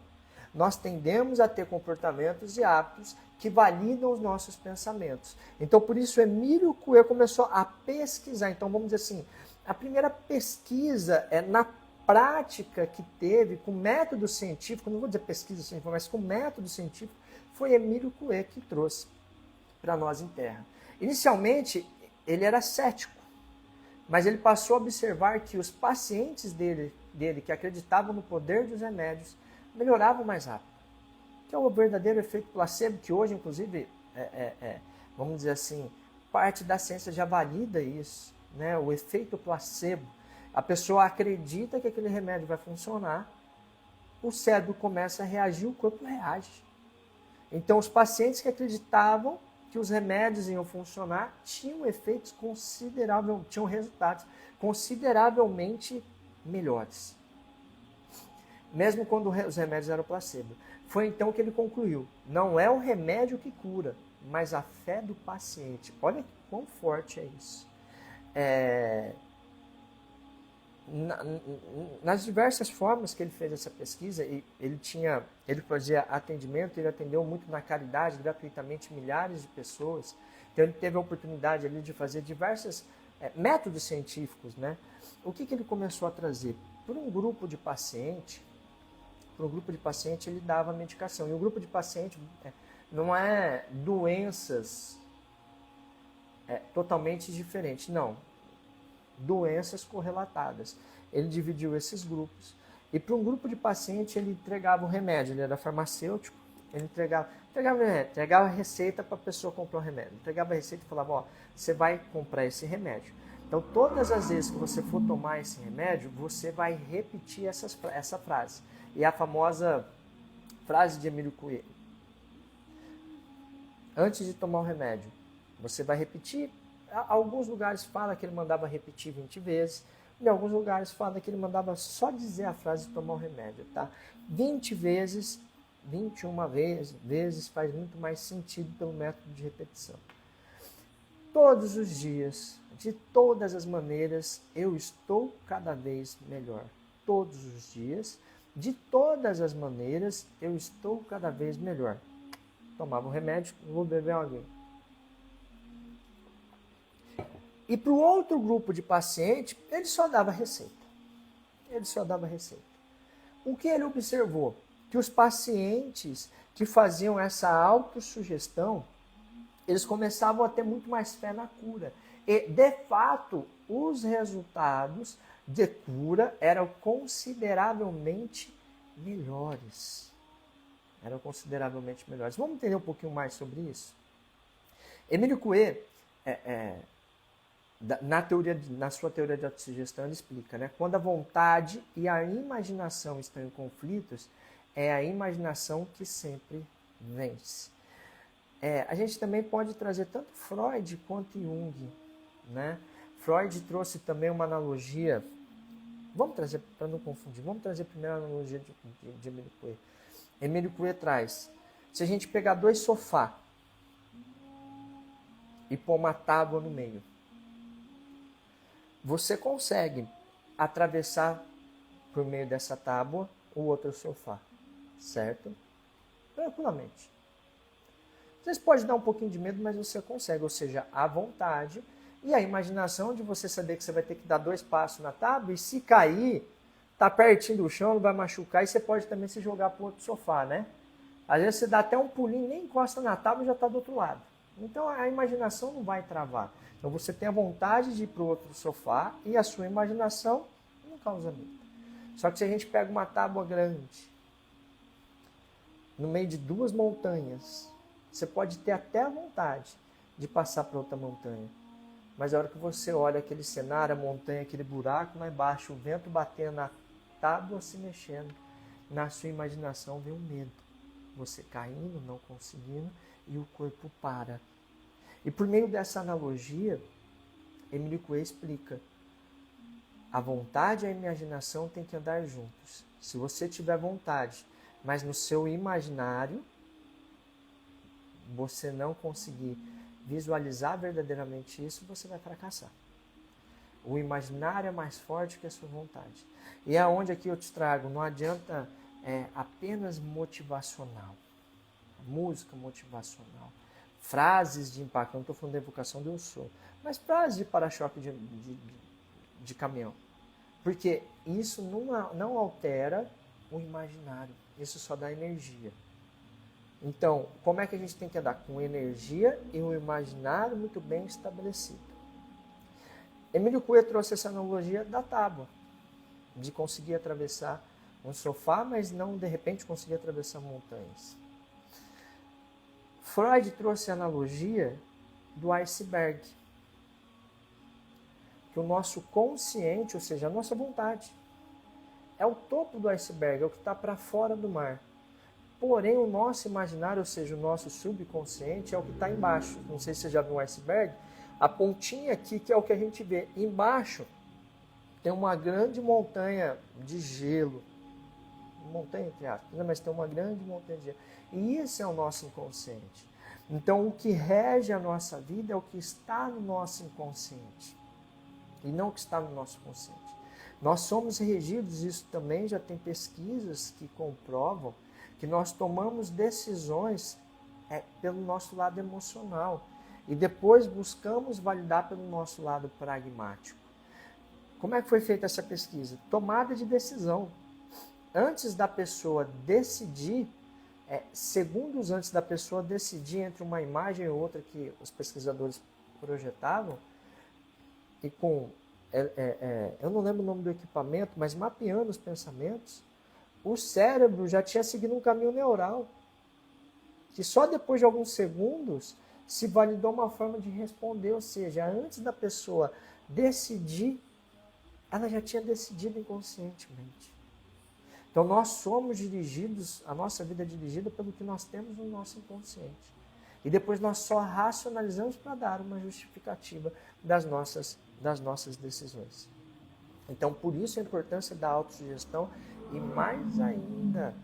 Nós tendemos a ter comportamentos e hábitos que validam os nossos pensamentos. Então, por isso, Emílio Coué começou a pesquisar. Então, vamos dizer assim, a primeira pesquisa na prática que teve com método científico, não vou dizer pesquisa científica, mas com método científico, foi Emílio Coué que trouxe para nós em Terra. Inicialmente, ele era cético, mas ele passou a observar que os pacientes dele que acreditavam no poder dos remédios, melhoravam mais rápido. Que é o verdadeiro efeito placebo, que hoje, inclusive, vamos dizer assim, parte da ciência já valida isso, né? O efeito placebo. A pessoa acredita que aquele remédio vai funcionar, o cérebro começa a reagir, o corpo reage. Então, os pacientes que acreditavam que os remédios iam funcionar tinham efeitos consideráveis, tinham resultados consideravelmente melhores. Mesmo quando os remédios eram placebo. Foi então que ele concluiu, não é o remédio que cura, mas a fé do paciente. Olha quão forte é isso. Nas diversas formas que ele fez essa pesquisa, ele fazia atendimento, ele atendeu muito na caridade, gratuitamente, milhares de pessoas. Então ele teve a oportunidade ali de fazer diversos métodos científicos, né? O que ele começou a trazer? Para um grupo de paciente, ele dava medicação. E o grupo de paciente não é doenças totalmente diferentes, não. Doenças correlatadas. Ele dividiu esses grupos. E para um grupo de paciente, ele entregava o remédio. Ele era farmacêutico. Ele entregava a receita para a pessoa comprar o remédio. Entregava a receita e falava, ó, você vai comprar esse remédio. Então, todas as vezes que você for tomar esse remédio, você vai repetir essa frase. E a famosa frase de Emílio Coué. Antes de tomar o remédio, você vai repetir. Alguns lugares fala que ele mandava repetir 20 vezes. Em alguns lugares fala que ele mandava só dizer a frase de tomar o remédio. Tá? 20 vezes, 21 vezes faz muito mais sentido pelo método de repetição. Todos os dias, de todas as maneiras, eu estou cada vez melhor. Todos os dias, de todas as maneiras, eu estou cada vez melhor. Tomava o remédio, vou beber alguém. E para o outro grupo de paciente, ele só dava receita. O que ele observou? Que os pacientes que faziam essa autossugestão, eles começavam a ter muito mais fé na cura. E, de fato, os resultados de cura eram consideravelmente melhores. Vamos entender um pouquinho mais sobre isso? Emílio Coué, na sua teoria de autossugestão, ele explica, né? Quando a vontade e a imaginação estão em conflitos, é a imaginação que sempre vence. A gente também pode trazer tanto Freud quanto Jung, né? Freud trouxe também uma analogia. Vamos trazer, para não confundir, vamos trazer primeiro a analogia de Emílio Coué. Emílio Coué traz, se a gente pegar 2 sofás e pôr uma tábua no meio, você consegue atravessar por meio dessa tábua o outro sofá, certo? Tranquilamente. Às vezes pode dar um pouquinho de medo, mas você consegue, ou seja, a vontade e a imaginação de você saber que você vai ter que dar 2 passos na tábua e se cair, tá pertinho do chão, não vai machucar e você pode também se jogar para o outro sofá, né? Às vezes você dá até um pulinho, nem encosta na tábua e já está do outro lado. Então a imaginação não vai travar. Então você tem a vontade de ir para o outro sofá e a sua imaginação não causa medo. Só que se a gente pega uma tábua grande, no meio de 2 montanhas, você pode ter até a vontade de passar para outra montanha. Mas a hora que você olha aquele cenário, a montanha, aquele buraco lá embaixo, o vento batendo na tábua, se mexendo, na sua imaginação vem o medo. Você caindo, não conseguindo, e o corpo para. E por meio dessa analogia, Emile Coué explica: a vontade e a imaginação têm que andar juntos. Se você tiver vontade, mas no seu imaginário você não conseguir visualizar verdadeiramente isso, você vai fracassar. O imaginário é mais forte que a sua vontade. E é onde aqui eu te trago, não adianta apenas motivacional, música motivacional, frases de impacto, não estou falando da evocação do eu sou, mas frases de para-choque de caminhão. Porque isso não altera o imaginário, isso só dá energia. Então, como é que a gente tem que andar? Com energia e um imaginário muito bem estabelecido. Emílio Coué trouxe essa analogia da tábua, de conseguir atravessar um sofá, mas não de repente conseguir atravessar montanhas. Freud trouxe a analogia do iceberg, que o nosso consciente, ou seja, a nossa vontade, é o topo do iceberg, é o que está para fora do mar. Porém, o nosso imaginário, ou seja, o nosso subconsciente, é o que está embaixo. Não sei se você já viu um iceberg. A pontinha aqui, que é o que a gente vê. Embaixo tem uma grande montanha de gelo. Montanha, entre aspas, mas tem uma grande montanha de gelo. E isso é o nosso inconsciente. Então, o que rege a nossa vida é o que está no nosso inconsciente. E não o que está no nosso consciente. Nós somos regidos, isso também já tem pesquisas que comprovam, que nós tomamos decisões pelo nosso lado emocional e depois buscamos validar pelo nosso lado pragmático. Como é que foi feita essa pesquisa? Tomada de decisão. Antes da pessoa decidir, segundos antes da pessoa decidir entre uma imagem e outra que os pesquisadores projetavam, e com, eu não lembro o nome do equipamento, mas mapeando os pensamentos, o cérebro já tinha seguido um caminho neural, que só depois de alguns segundos se validou uma forma de responder, ou seja, antes da pessoa decidir, ela já tinha decidido inconscientemente. Então nós somos dirigidos, a nossa vida é dirigida pelo que nós temos no nosso inconsciente. E depois nós só racionalizamos para dar uma justificativa das nossas decisões. Então por isso a importância da autossugestão e mais ainda,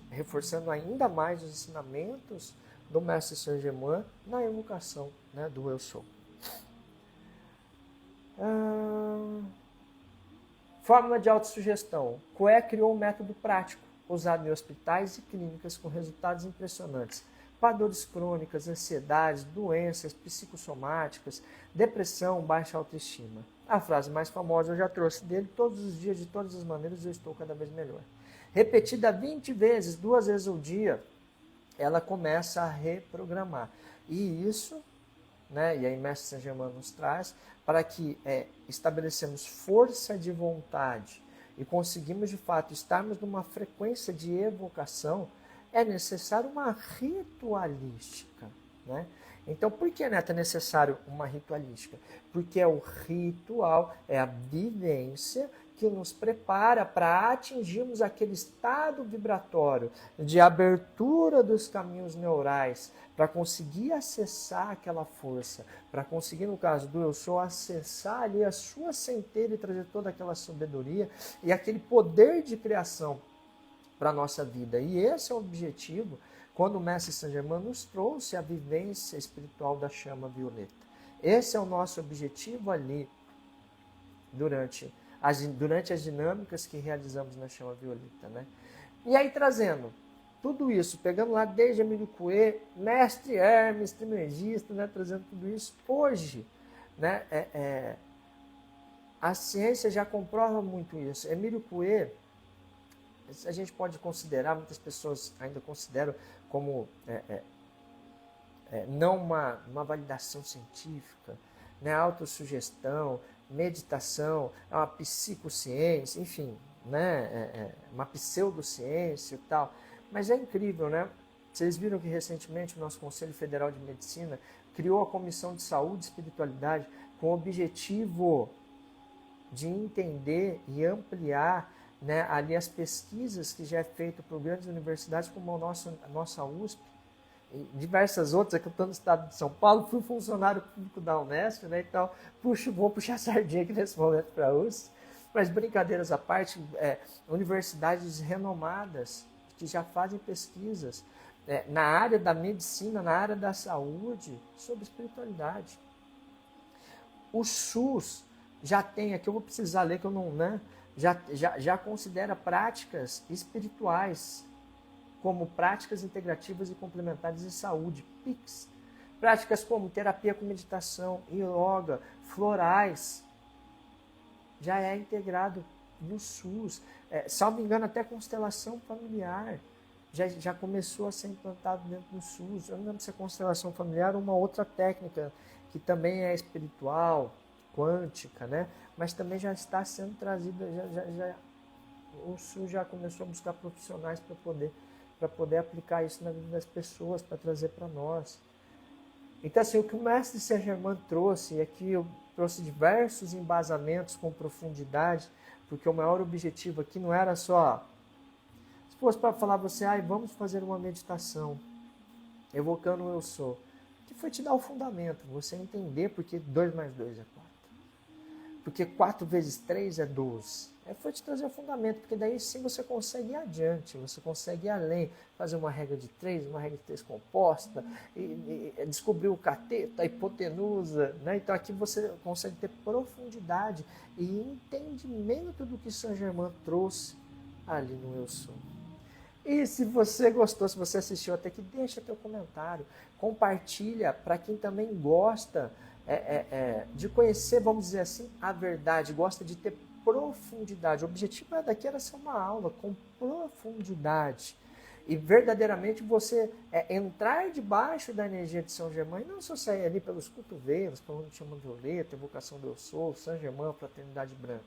reforçando ainda mais os ensinamentos do mestre Saint-Germain na evocação, né, do eu sou. Fórmula de autossugestão. Coué criou um método prático, usado em hospitais e clínicas com resultados impressionantes. Para dores crônicas, ansiedades, doenças psicossomáticas, depressão, baixa autoestima. A frase mais famosa eu já trouxe dele: todos os dias, de todas as maneiras, eu estou cada vez melhor. Repetida 20 vezes, 2 vezes ao dia, ela começa a reprogramar. E isso, né, e aí Mestre Saint-Germain nos traz, para que estabelecemos força de vontade e conseguimos de fato estarmos numa frequência de evocação, é necessário uma ritualística, né? Então, por que, Neto, é necessário uma ritualística? Porque é o ritual, é a vivência que nos prepara para atingirmos aquele estado vibratório de abertura dos caminhos neurais, para conseguir acessar aquela força, para conseguir, no caso do eu sou, acessar ali a sua centelha e trazer toda aquela sabedoria e aquele poder de criação para a nossa vida. E esse é o objetivo quando o Mestre Saint-Germain nos trouxe a vivência espiritual da chama violeta. Esse é o nosso objetivo ali durante as dinâmicas que realizamos na chama violeta, né? E aí trazendo tudo isso, pegando lá desde Emílio Coué, Mestre Hermes, Trismegisto, né, trazendo tudo isso, hoje, né, a ciência já comprova muito isso. Emílio Coué, a gente pode considerar, muitas pessoas ainda consideram como não uma validação científica, né, autossugestão, meditação, uma psicociência, enfim, né, uma pseudociência e tal. Mas é incrível, né? Vocês viram que recentemente o nosso Conselho Federal de Medicina criou a Comissão de Saúde e Espiritualidade com o objetivo de entender e ampliar né, ali as pesquisas que já é feito por grandes universidades como a nossa USP, e diversas outras. Aqui eu estou no estado de São Paulo, fui funcionário público da Unesp, né, então vou puxar a sardinha aqui nesse momento para a USP, mas brincadeiras à parte, universidades renomadas que já fazem pesquisas na área da medicina, na área da saúde, sobre espiritualidade. O SUS já tem, aqui eu vou precisar ler que eu não, né? Já considera práticas espirituais como práticas integrativas e complementares de saúde, PICs. Práticas como terapia com meditação, yoga, florais, já é integrado no SUS. Salvo engano, até constelação familiar já começou a ser implantado dentro do SUS. Eu não lembro se é constelação familiar ou uma outra técnica que também é espiritual, quântica, né? Mas também já está sendo trazida, o SUS já começou a buscar profissionais para poder aplicar isso na vida das pessoas, para trazer para nós. Então, assim, o que o mestre Saint-Germain trouxe, e aqui eu trouxe diversos embasamentos com profundidade, porque o maior objetivo aqui não era só, se fosse para falar você, vamos fazer uma meditação, evocando o eu sou, que foi te dar o fundamento, você entender porque 2 mais 2 é 4. Porque 4 vezes 3 é 12. Foi te trazer o fundamento, porque daí sim você consegue ir adiante, você consegue ir além, fazer uma regra de 3, uma regra de 3 composta, e descobrir o cateto, a hipotenusa, né? Então aqui você consegue ter profundidade e entendimento do que Saint-Germain trouxe ali no Eu Sou. E se você gostou, se você assistiu até aqui, deixa teu comentário, compartilha para quem também gosta de conhecer, vamos dizer assim, a verdade, gosta de ter profundidade. O objetivo daqui era ser uma aula com profundidade e verdadeiramente você entrar debaixo da energia de São Germain e não só sair ali pelos cotovelos, para onde chama violeta, evocação do Eu Sou, São Germain, fraternidade branca.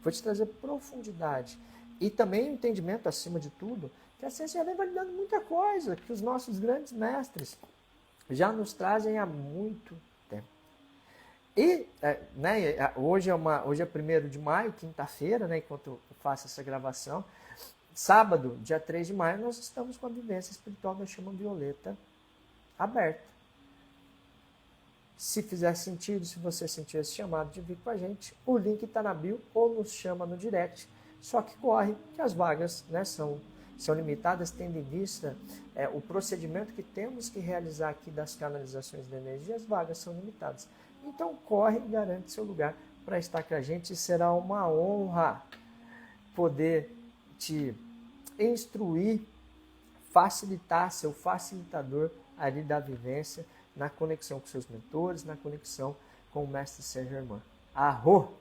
Vou te trazer profundidade e também o entendimento, acima de tudo, que a ciência já vem validando muita coisa, que os nossos grandes mestres já nos trazem há muito tempo. E hoje é 1º de maio, quinta-feira, né, enquanto eu faço essa gravação. Sábado, dia 3 de maio, nós estamos com a vivência espiritual da chama violeta aberta. Se fizer sentido, se você sentir esse chamado de vir com a gente, o link está na bio ou nos chama no direct. Só que corre que as vagas, né, são limitadas, tendo em vista o procedimento que temos que realizar aqui das canalizações de energia, as vagas são limitadas. Então corre e garante seu lugar para estar com a gente. Será uma honra poder te instruir, facilitar, ser o facilitador ali da vivência, na conexão com seus mentores, na conexão com o Mestre Saint-Germain. Arro!